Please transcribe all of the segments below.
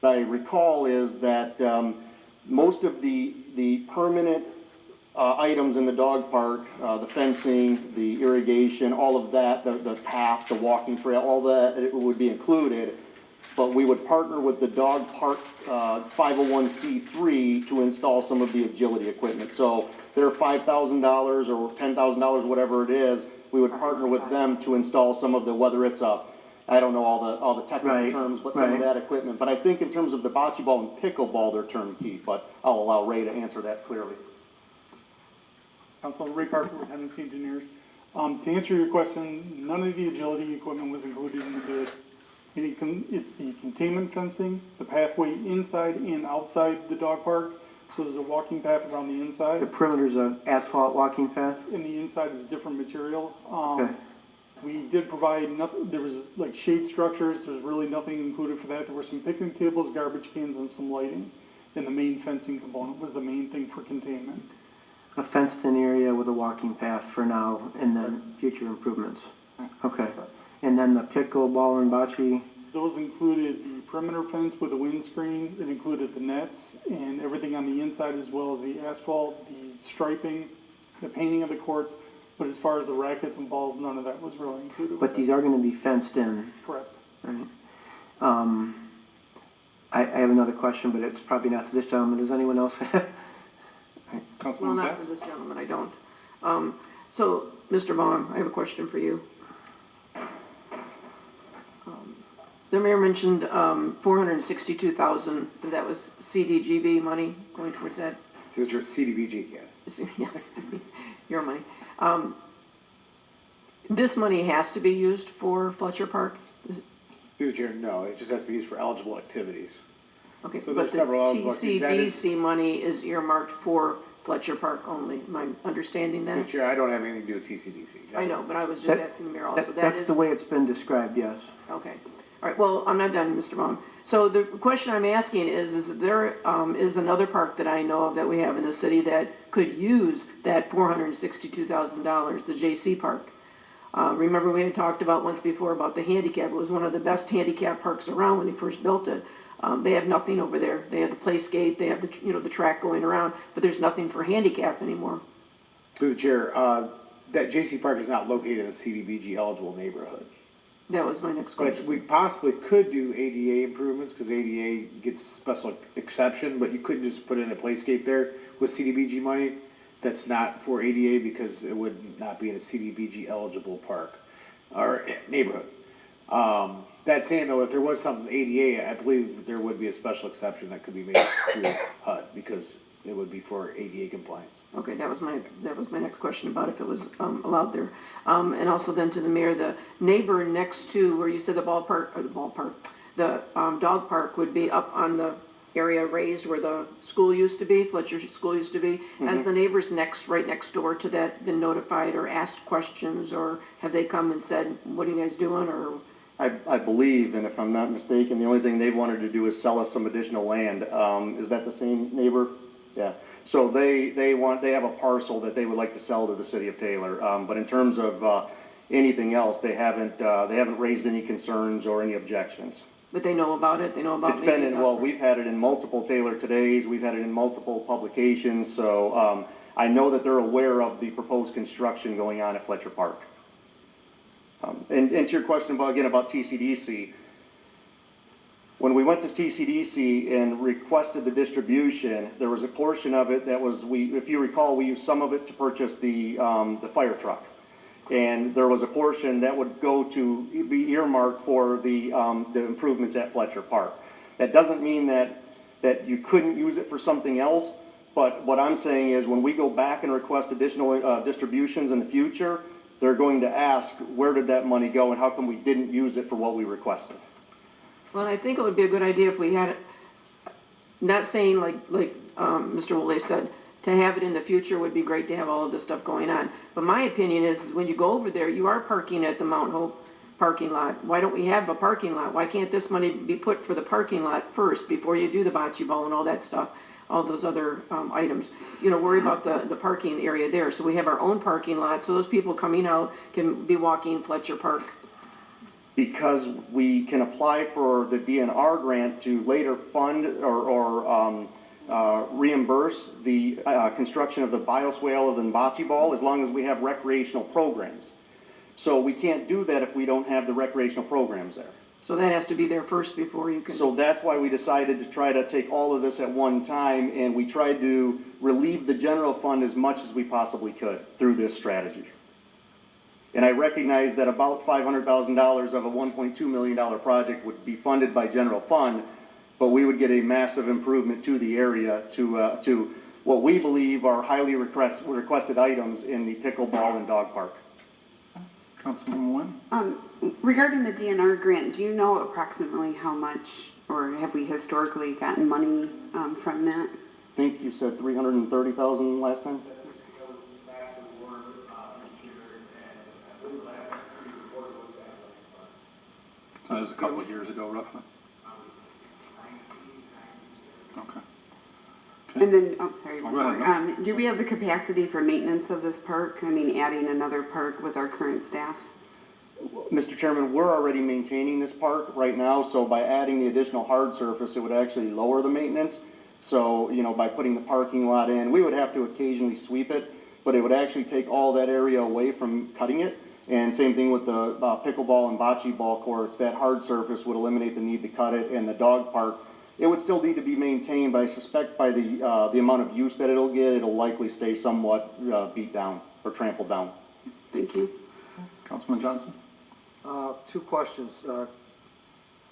I recall is that most of the permanent items in the dog park, the fencing, the irrigation, all of that, the path, the walking trail, all that, it would be included. But we would partner with the dog park 501c3 to install some of the agility equipment. So their $5,000 or $10,000, whatever it is, we would partner with them to install some of the, whether it's I don't know all the technical terms, but some of that equipment. But I think in terms of the bocce ball and pickleball, they're turnkey. But I'll allow Ray to answer that clearly. Councilman Ray Parker with Tendency Engineers. To answer your question, none of the agility equipment was included in the bid. It's the containment fencing, the pathway inside and outside the dog park. So there's a walking path around the inside. The perimeter's an asphalt walking path? And the inside is different material. Okay. We did provide nothing, there was like shade structures, there's really nothing included for that. There were some picnic tables, garbage cans, and some lighting. And the main fencing component was the main thing for containment. A fenced-in area with a walking path for now, and then future improvements. Okay. And then the pickleball and bocce? Those included the perimeter fence with a windscreen. It included the nets and everything on the inside, as well as the asphalt, the striping, the painting of the courts. But as far as the rackets and balls, none of that was really included. But these are going to be fenced in? Correct. Right. I have another question, but it's probably not to this gentleman. Does anyone else have? Well, not for this gentleman, I don't. So, Mr. Baum, I have a question for you. The mayor mentioned $462,000. That was CDGB money going towards that? Those are CDBG, yes. Yes, your money. This money has to be used for Fletcher Park? Through the chair, no, it just has to be used for eligible activities. Okay, So but there's the several eligible activities. TCDC money is earmarked for Fletcher Park only. Am I understanding Through the that? chair, I don't have anything to do with TCDC. I know, but I was just asking the mayor also. That's the way it's been described, yes. Okay. All right, well, I'm not done, Mr. Baum. So the question I'm asking is that there is another park that I know of that we have in the city that could use that $462,000, the JC Park. Remember we had talked about once before about the handicap. It was one of the best handicap parks around when they first built it. They have nothing over there. They have the place gate, they have the the track going around, but there's nothing for handicap anymore. Through the chair, that JC Park is not located in a CDBG eligible neighborhood. That was my next But question. we possibly could do ADA improvements, because ADA gets special exception, but you couldn't just put in a playscape there with CDBG money. That's not for ADA, because it would not be in a CDBG eligible park or neighborhood. That saying though, if there was something ADA, I believe there would be a special exception that could be made through HUD, because it would be for ADA compliance. Okay, that was my next question about if it was allowed there. And also then to the mayor, the neighbor next to where you said the dog park would be up on the area raised where the school used to be, Fletcher School used to be. Has the neighbors right next door to that been notified or asked questions, or have they come and said, what are you guys doing, or? I believe, and if I'm not mistaken, the only thing they wanted to do is sell us some additional land. Is that the same neighbor? Yeah. So they have a parcel that they would like to sell to the city of Taylor. But in terms of anything else, they haven't raised any concerns or any objections. But they know about it. They know about. It's been in, well, we've had it in multiple Taylor Todays. We've had it in multiple publications. So I know that they're aware of the proposed construction going on at Fletcher Park. And to your question about TCDC, when we went to TCDC and requested the distribution, there was a portion of it that was, if you recall, we used some of it to purchase the fire truck. And there was a portion that would go to be earmarked for the improvements at Fletcher Park. That doesn't mean that you couldn't use it for something else, but what I'm saying is when we go back and request additional distributions in the future, they're going to ask, where did that money go and how come we didn't use it for what we requested? Well, I think it would be a good idea if we had it, not saying like Mr. Woolley said, to have it in the future would be great to have all of this stuff going on. But my opinion is when you go over there, you are parking at the Mount Hope parking lot. Why don't we have a parking lot? Why can't this money be put for the parking lot first before you do the bocce ball and all that stuff, all those other items? Worry about the parking area there. So we have our own parking lot, so those people coming out can be walking Fletcher Park. because we can apply for the DNR grant to later fund or reimburse the construction of the bioswale and bocce ball as long as we have recreational programs. So we can't do that if we don't have the recreational programs there. So that has to be there first before you can. So that's why we decided to try to take all of this at one time, and we tried to relieve the general fund as much as we possibly could through this strategy. And I recognize that about $500,000 of a $1.2 million project would be funded by general fund, but we would get a massive improvement to the area to what we believe are highly requested items in the pickleball and dog park. Councilwoman Nguyen? Regarding the DNR grant, do you know approximately how much, or have we historically gotten money from that? I think you said 330,000 last time? So that was a couple of years ago, roughly. Okay. And then, oh, sorry, one Go ahead, more. Do we have the capacity for maintenance of this park? I mean, adding another park with our current staff? Mr. Chairman, we're already maintaining this park right now, so by adding the additional hard surface, it would actually lower the maintenance. So, you know, by putting the parking lot in, we would have to occasionally sweep it, but it would actually take all that area away from cutting it. And same thing with the pickleball and bocce ball courts. That hard surface would eliminate the need to cut it, and the dog park, it would still need to be maintained, but I suspect by the amount of use that it'll get, it'll likely stay somewhat beat down or trampled down. Thank you. Councilman Johnson? Two questions.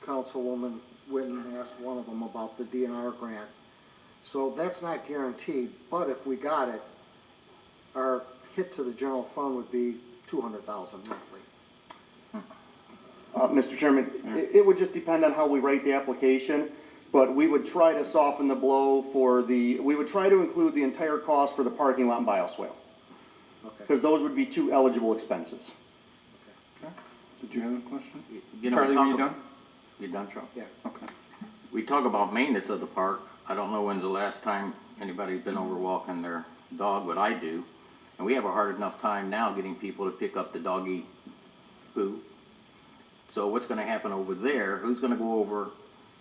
Councilwoman Whitten asked one of them about the DNR grant. So that's not guaranteed, but if we got it, our hit to the general fund would be $200,000 monthly. Mr. Chairman, it would just depend on how we write the application, but we would try to soften the blow we would try to include the entire cost for the parking lot and bioswale. Okay. Because those would be two eligible expenses. Okay. Did you have a question? You know, Charlie, were you done? You done, Charles? Yeah. Okay. We talk about maintenance of the park. I don't know when's the last time anybody's been over walking their dog, but I do. And we have a hard enough time now getting people to pick up the doggy poo. So what's gonna happen over there? Who's gonna go over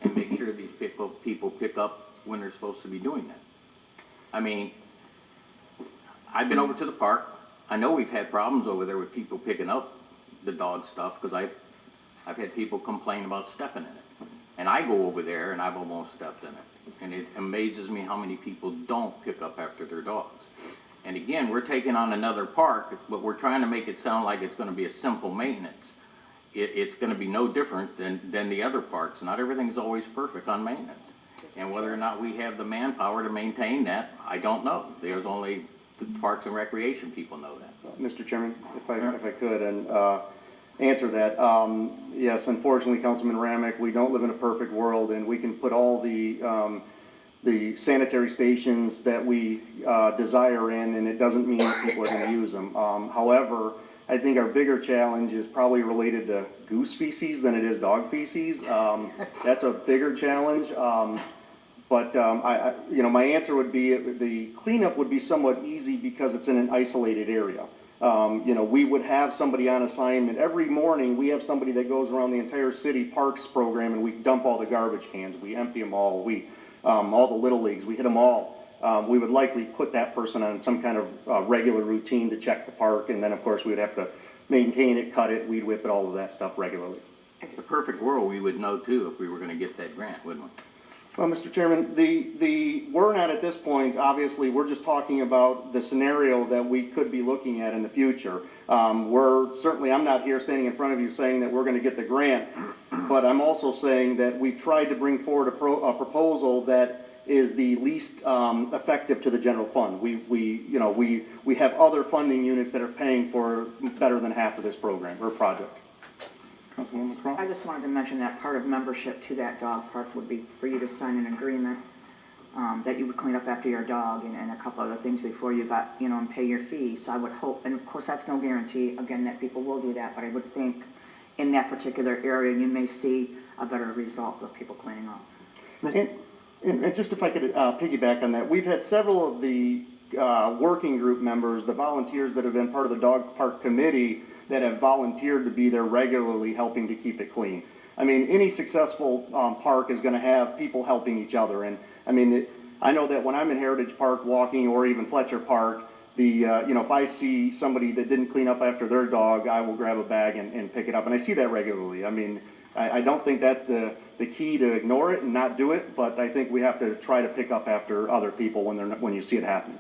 and make sure these people pick up when they're supposed to be doing that? I mean, I've been over to the park. I know we've had problems over there with people picking up the dog stuff, because I've had people complain about stepping in it. And I go over there and I've almost stepped in it. And it amazes me how many people don't pick up after their dogs. And again, we're taking on another park, but we're trying to make it sound like it's gonna be a simple maintenance. It's gonna be no different than the other parks. Not everything's always perfect on maintenance. And whether or not we have the manpower to maintain that, I don't know. There's only the Parks and Recreation people know that. Mr. Chairman, if I could, and answer that. Yes, unfortunately, Councilman Ramik, we don't live in a perfect world, and we can put all the sanitary stations that we desire in, and it doesn't mean that people are going to use them. However, I think our bigger challenge is probably related to goose feces than it is dog feces. That's a bigger challenge. But my answer would be the cleanup would be somewhat easy because it's in an isolated area. We would have somebody on assignment. Every morning, we have somebody that goes around the entire city parks program, and we dump all the garbage cans. We empty them all. All the little leagues, we hit them all. We would likely put that person on some kind of regular routine to check the park, and then, of course, we would have to maintain it, cut it, weed whip it, all of that stuff regularly. In the perfect world, we would know too if we were gonna get that grant, wouldn't we? Well, Mr. Chairman, we're not at this point, obviously, we're just talking about the scenario that we could be looking at in the future. I'm not here standing in front of you saying that we're gonna get the grant, but I'm also saying that we've tried to bring forward a proposal that is the least effective to the general fund. We have other funding units that are paying for better than half of this program or project. Councilwoman Croft? I just wanted to mention that part of membership to that dog park would be for you to sign an agreement that you would clean up after your dog and a couple other things before you got, and pay your fee. So I would hope, and of course that's no guarantee, again, that people will do that, but I would think in that particular area you may see a better result of people cleaning up. And just if I could piggyback on that, we've had several of the working group members, the volunteers that have been part of the dog park committee that have volunteered to be there regularly helping to keep it clean. I mean, any successful park is going to have people helping each other. And I mean, I know that when I'm in Heritage Park walking or even Fletcher Park, if I see somebody that didn't clean up after their dog, I will grab a bag and pick it up. And I see that regularly. I mean, I don't think that's the key to ignore it and not do it, but I think we have to try to pick up after other people when you see it happening.